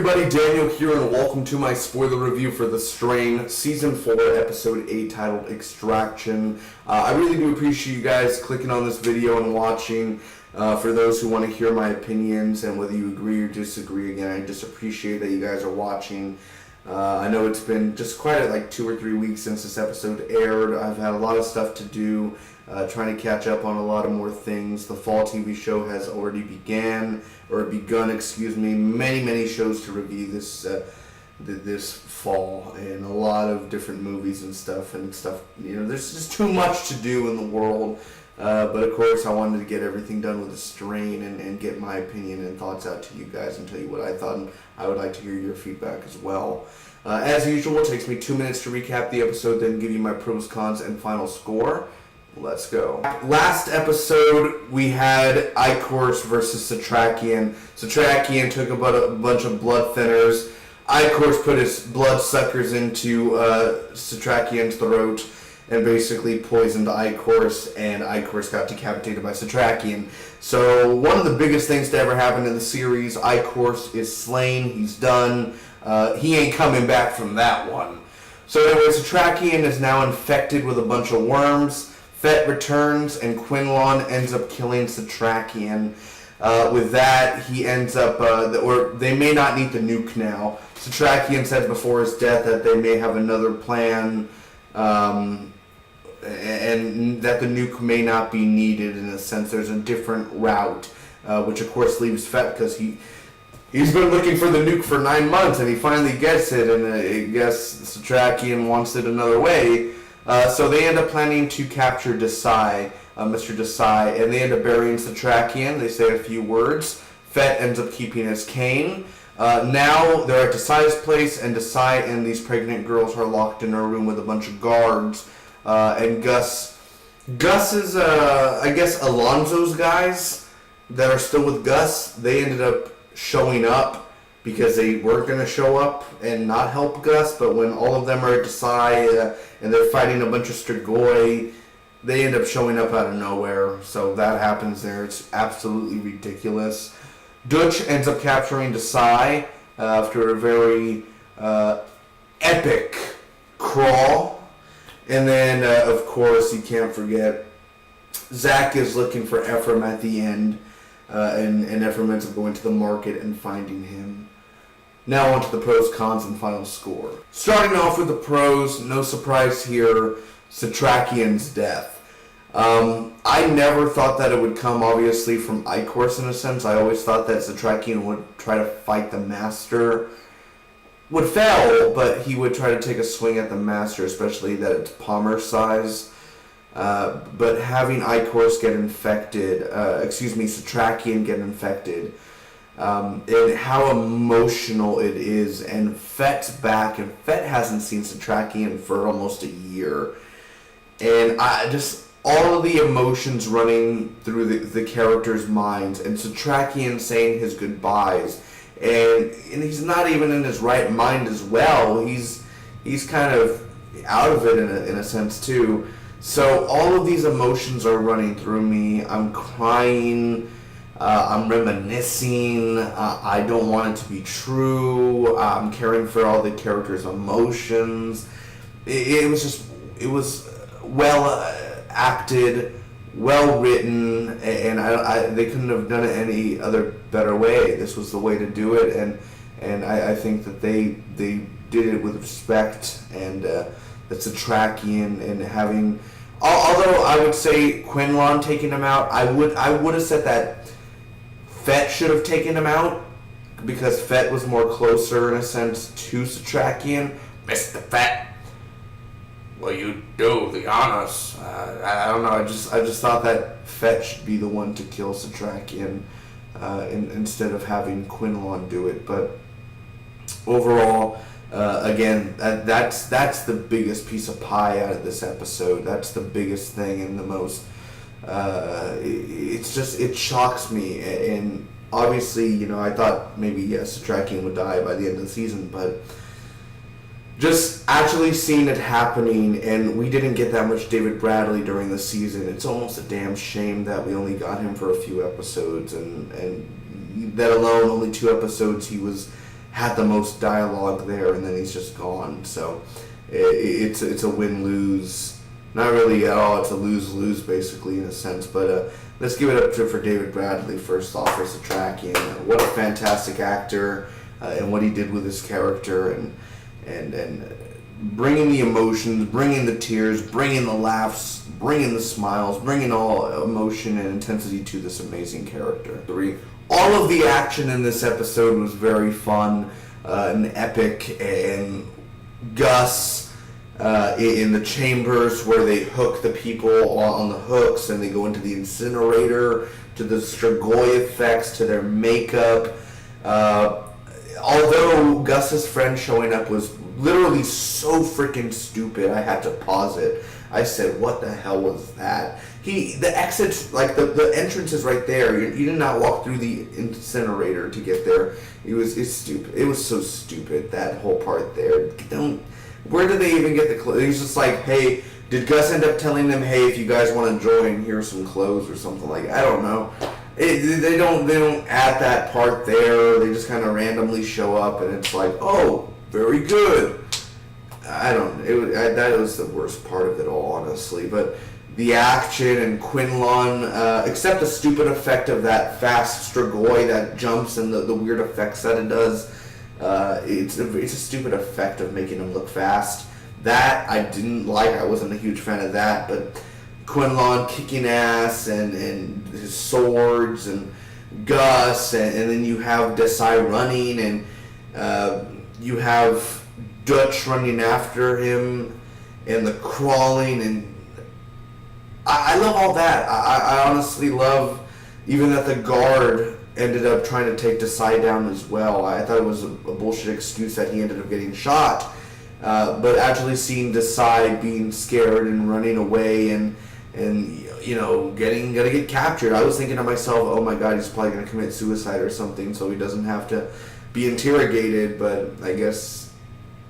everybody, Daniel here, and welcome to my spoiler review for The Strain, Season 4, Episode 8, titled Extraction. I really do appreciate you guys clicking on this video and watching. For those who want to hear my opinions and whether you agree or disagree, again, I just appreciate that you guys are watching. I know it's been just quite like 2 or 3 weeks since this episode aired. I've had a lot of stuff to do, trying to catch up on a lot of more things. The fall TV show has already begun, many shows to review this fall, and a lot of different movies and stuff, you know, there's just too much to do in the world. But of course, I wanted to get everything done with The Strain and get my opinion and thoughts out to you guys and tell you what I thought, and I would like to hear your feedback as well. As usual, it takes me 2 minutes to recap the episode, then give you my pros, cons, and final score. Let's go. Last episode, we had Icor's versus Satrakian. Satrakian took about a bunch of blood thinners. Icor's put his blood suckers into Satrakian's throat and basically poisoned Icor's, and Icor's got decapitated by Satrakian. So one of the biggest things to ever happen in the series, Icor's is slain, he's done. He ain't coming back from that one. So anyway, Satrakian is now infected with a bunch of worms. Fett returns, and Quinlan ends up killing Satrakian. With that, he ends up, or they may not need the nuke now. Satrakian said before his death that they may have another plan, and that the nuke may not be needed. In a sense, there's a different route, which of course leaves Fett, because he's been looking for the nuke for 9 months, and he finally gets it, and I guess Satrakian wants it another way. So they end up planning to capture Desai, Mr. Desai, and they end up burying Satrakian. They say a few words. Fett ends up keeping his cane. Now they're at Desai's place, and Desai and these pregnant girls are locked in a room with a bunch of guards. And Gus is, I guess, Alonso's guys that are still with Gus. They ended up showing up because they were going to show up and not help Gus, but when all of them are at Desai and they're fighting a bunch of Strigoi, they end up showing up out of nowhere. So that happens there. It's absolutely ridiculous. Dutch ends up capturing Desai after a very epic crawl. And then, of course, you can't forget, Zach is looking for Ephraim at the end, and Ephraim ends up going to the market and finding him. Now on to the pros, cons, and final score. Starting off with the pros, no surprise here, Satrakian's death. I never thought that it would come, obviously, from Icor's in a sense. I always thought that Satrakian would try to fight the Master. Would fail, but he would try to take a swing at the Master, especially that it's Palmer size. But having Icor's get infected, Satrakian get infected, and how emotional it is, and Fett's back, and Fett hasn't seen Satrakian for almost a year, and all of the emotions running through the characters' minds, and Satrakian saying his goodbyes, and he's not even in his right mind as well. He's kind of out of it in a sense too. So all of these emotions are running through me. I'm crying. I'm reminiscing. I don't want it to be true. I'm caring for all the characters' emotions. It was well acted, well written, and they couldn't have done it any other better way. This was the way to do it, and I think that they did it with respect, and that's Satrakian, and having. Although I would say Quinlan taking him out, I would have said that Fett should have taken him out, because Fett was more closer in a sense to Satrakian. Mr. Fett, will you do the honors? I don't know. I just thought that Fett should be the one to kill Satrakian instead of having Quinlan do it. But overall, again, that's the biggest piece of pie out of this episode. That's the biggest thing and the most. It shocks me, and obviously, you know, I thought maybe yes, Satrakian would die by the end of the season, but just actually seeing it happening, and we didn't get that much David Bradley during the season. It's almost a damn shame that we only got him for a few episodes, and that alone, only 2 episodes, he was had the most dialogue there, and then he's just gone. So it's a win-lose. Not really at all. It's a lose-lose basically in a sense. But let's give it up for David Bradley first off for Satrakian. What a fantastic actor, and what he did with his character, and bringing the emotions, bringing the tears, bringing the laughs, bringing the smiles, bringing all emotion and intensity to this amazing character. All of the action in this episode was very fun and epic, and Gus in the chambers where they hook the people on the hooks and they go into the incinerator, to the Strigoi effects, to their makeup. Although Gus's friend showing up was literally so freaking stupid, I had to pause it. I said, what the hell was that? The exit, like the entrance is right there. You did not walk through the incinerator to get there. It's stupid. It was so stupid, that whole part there. Where did they even get the clothes? He's just like, hey, did Gus end up telling them, hey, if you guys want to join, here's some clothes or something like that? I don't know. They don't add that part there. They just kind of randomly show up, and it's like, oh, very good. I don't know. That was the worst part of it all, honestly. But the action and Quinlan, except the stupid effect of that fast Strigoi that jumps and the weird effects that it does, it's a stupid effect of making him look fast. That I didn't like. I wasn't a huge fan of that. But Quinlan kicking ass and his swords and Gus, and then you have Desai running, and you have Dutch running after him, and the crawling, and I love all that. I honestly love even that the guard ended up trying to take Desai down as well. I thought it was a bullshit excuse that he ended up getting shot, but actually seeing Desai being scared and running away and you know gonna get captured, I was thinking to myself, oh my god, he's probably gonna commit suicide or something so he doesn't have to be interrogated. But I guess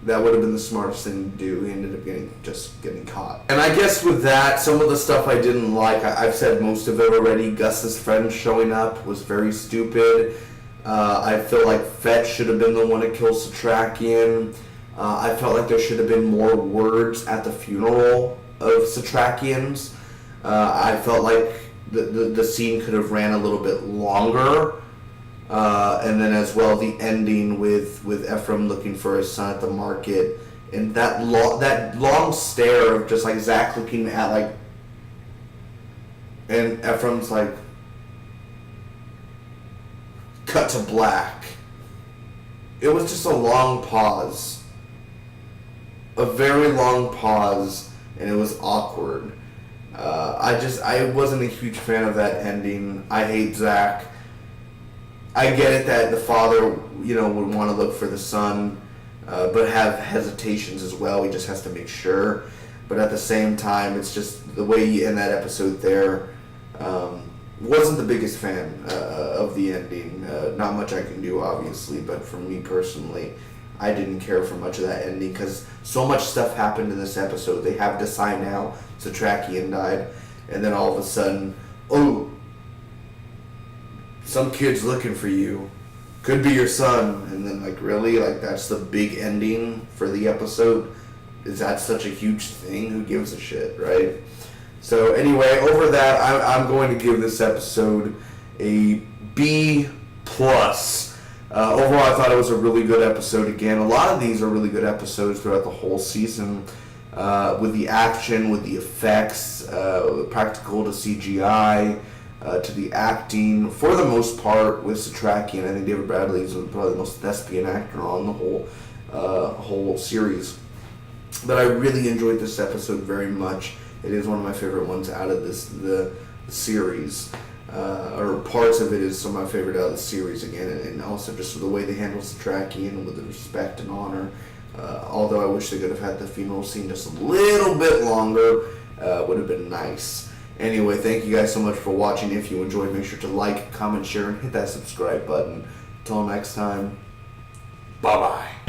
that would have been the smartest thing to do. He ended up getting caught. And I guess with that, some of the stuff I didn't like, I've said most of it already. Gus's friend showing up was very stupid. I feel like Fetch should have been the one to kill Satrakian. I felt like there should have been more words at the funeral of Satrakians. I felt like the scene could have ran a little bit longer. And then as well the ending with Ephraim looking for his son at the market, and that long stare of just like Zach looking at like, and Ephraim's like, cut to black. It was just a long pause, a very long pause, and it was awkward. I wasn't a huge fan of that ending. I hate Zach. I get it that the father, would want to look for the son, but have hesitations as well. He just has to make sure. But at the same time, it's just the way you end that episode there. Wasn't the biggest fan of the ending. Not much I can do, obviously, but for me personally, I didn't care for much of that ending because so much stuff happened in this episode. They have Desai now, Satrakian died, and then all of a sudden, oh, some kid's looking for you. Could be your son. And then, like, really? Like, that's the big ending for the episode? Is that such a huge thing? Who gives a shit, right? So, anyway, over that, I'm going to give this episode a B+. Overall, I thought it was a really good episode again. A lot of these are really good episodes throughout the whole season. With the action, with the effects, practical to CGI, to the acting, for the most part, with Satrakian. I think David Bradley is probably the most thespian actor on the whole series. But I really enjoyed this episode very much. It is one of my favorite ones out of the series. Or parts of it is some of my favorite out of the series again, and also just the way they handle Satrakian with the respect and honor. Although I wish they could have had the funeral scene just a little bit longer, would have been nice. Anyway, thank you guys so much for watching. If you enjoyed, make sure to like, comment, share, and hit that subscribe button. Until next time, bye-bye.